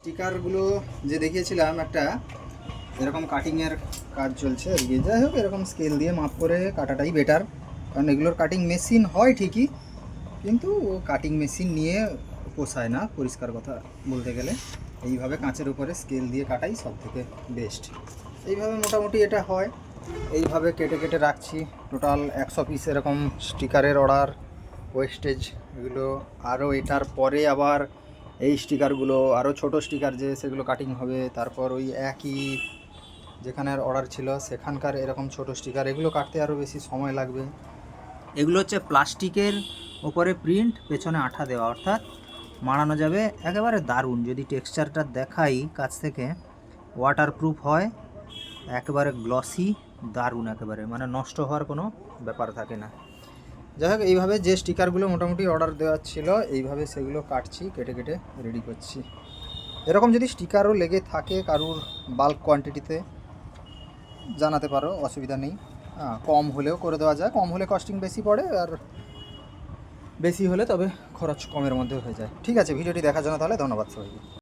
স্টিকারগুলো যে দেখিয়েছিলাম একটা এরকম কাটিংয়ের কাজ চলছে আর কি। যাই হোক, এরকম স্কেল দিয়ে মাপ করে কাটাটাই বেটার, কারণ এগুলোর কাটিং মেশিন হয় ঠিকই, কিন্তু কাটিং মেশিন নিয়ে পোষায় না পরিষ্কার কথা বলতে গেলে। এইভাবে কাঁচের উপরে স্কেল দিয়ে কাটাই সব থেকে বেস্ট। এইভাবে মোটামুটি এটা হয়। এইভাবে কেটে কেটে রাখছি। টোটাল 100 পিস এরকম স্টিকারের অর্ডার, ওয়েস্টেজ এগুলো। আরও এটার পরে আবার এই স্টিকারগুলো আরও ছোট স্টিকার যে সেগুলো কাটিং হবে। তারপর ওই একই যেখানের অর্ডার ছিল সেখানকার এরকম ছোট স্টিকার, এগুলো কাটতে আরও বেশি সময় লাগবে। এগুলো হচ্ছে প্লাস্টিকের ওপরে প্রিন্ট, পেছনে আঠা দেওয়া, অর্থাৎ মাড়ানো যাবে। একেবারে দারুণ, যদি টেক্সচারটা দেখাই কাছ থেকে, ওয়াটারপ্রুফ হয়, একেবারে গ্লসি, দারুণ একেবারে, মানে নষ্ট হওয়ার কোনো ব্যাপার থাকে না। যাই হোক, এইভাবে যে স্টিকারগুলো মোটামুটি অর্ডার দেওয়া ছিল এইভাবে সেগুলো কাটছি, কেটে কেটে রেডি করছি। এরকম যদি স্টিকারও লেগে থাকে কারুর বাল্ক কোয়ান্টিটিতে জানাতে পারো, অসুবিধা নেই। কম হলেও করে দেওয়া যায়, কম হলে কস্টিং বেশি পড়ে, আর বেশি হলে তবে খরচ কমের মধ্যে হয়ে যায়। ঠিক আছে, ভিডিওটি দেখার জন্য তাহলে ধন্যবাদ সবাইকে।